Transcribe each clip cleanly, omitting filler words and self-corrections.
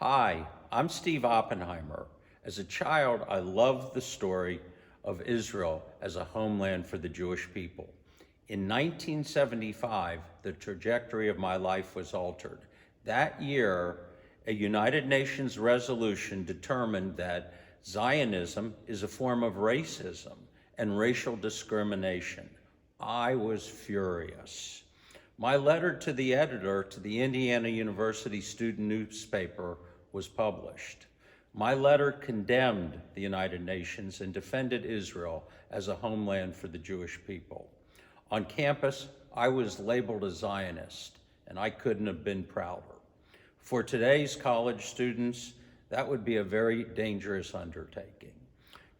Hi, I'm Steve Oppenheimer. As a child, I loved the story of Israel as a homeland for the Jewish people. In 1975, the trajectory of my life was altered. That year, a United Nations resolution determined that Zionism is a form of racism and racial discrimination. I was furious. My letter to the editor to the Indiana University student newspaper was published. My letter condemned the United Nations and defended Israel as a homeland for the Jewish people. On campus, I was labeled a Zionist, and I couldn't have been prouder. For today's college students, that would be a very dangerous undertaking.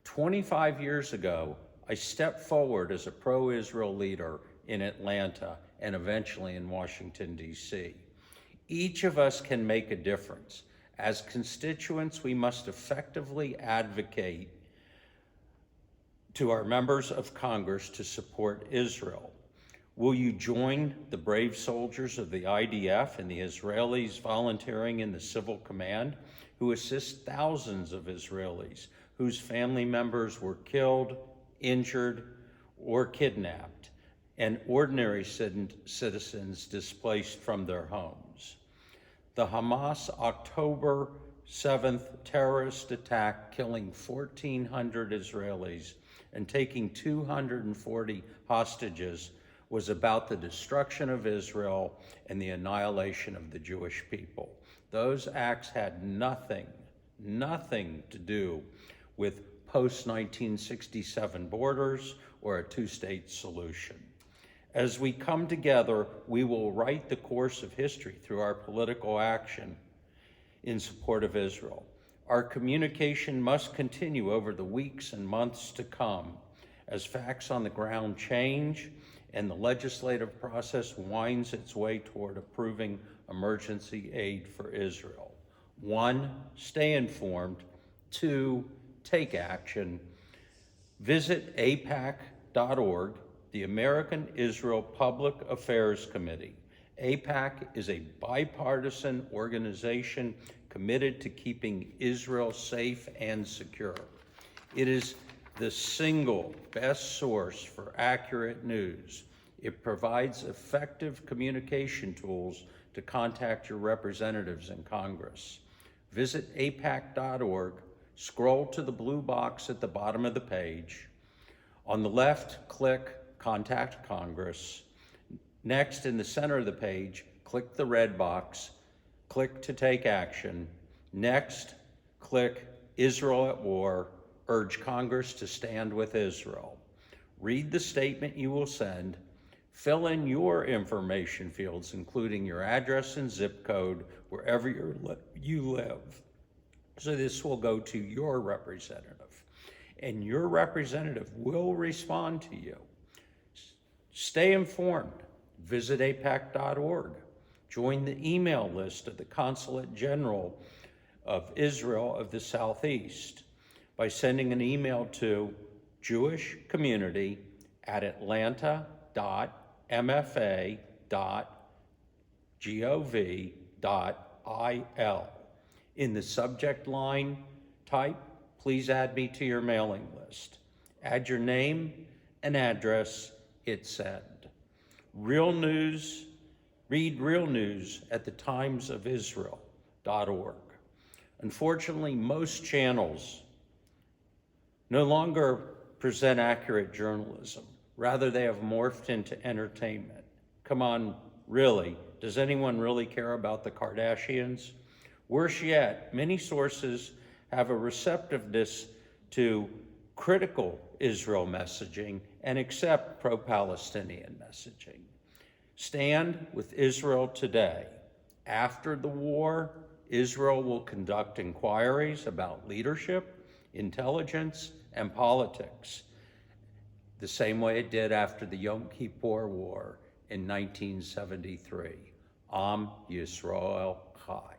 25 years ago, I stepped forward as a pro-Israel leader in Atlanta and eventually in Washington, D.C. Each of us can make a difference. As constituents, we must effectively advocate to our members of Congress to support Israel. Will you join the brave soldiers of the IDF and the Israelis volunteering in the Civil Command who assist thousands of Israelis whose family members were killed, injured, or kidnapped, and ordinary citizens displaced from their homes? The Hamas October 7th terrorist attack, killing 1,400 Israelis and taking 240 hostages, was about the destruction of Israel and the annihilation of the Jewish people. Those acts had nothing to do with post-1967 borders or a two-state solution. As we come together, we will write the course of history through our political action in support of Israel. Our communication must continue over the weeks and months to come as facts on the ground change and the legislative process winds its way toward approving emergency aid for Israel. 1, stay informed. 2, take action. Visit AIPAC.org, the American Israel Public Affairs Committee. AIPAC is a bipartisan organization committed to keeping Israel safe and secure. It is the single best source for accurate news. It provides effective communication tools to contact your representatives in Congress. Visit AIPAC.org, scroll to the blue box at the bottom of the page. On the left, click Contact Congress. Next, in the center of the page, click the red box, click to take action. Next, click Israel at War, urge Congress to stand with Israel. Read the statement you will send, fill in your information fields, including your address and zip code, wherever you live. So this will go to your representative, and your representative will respond to you. Stay informed. Visit AIPAC.org. Join the email list of the Consulate General of Israel of the Southeast by sending an email to jewishcommunity@atlanta.mfa.gov.il. In the subject line, type, "Please add me to your mailing list." Add your name and address, hit send. Real news, read real news at thetimesofisrael.org. Unfortunately, most channels no longer present accurate journalism. Rather, they have morphed into entertainment. Come on, really? Does anyone really care about the Kardashians? Worse yet, many sources have a receptiveness to critical Israel messaging and accept pro-Palestinian messaging. Stand with Israel today. After the war, Israel will conduct inquiries about leadership, intelligence, and politics, the same way it did after the Yom Kippur War in 1973. Am Yisrael Chai.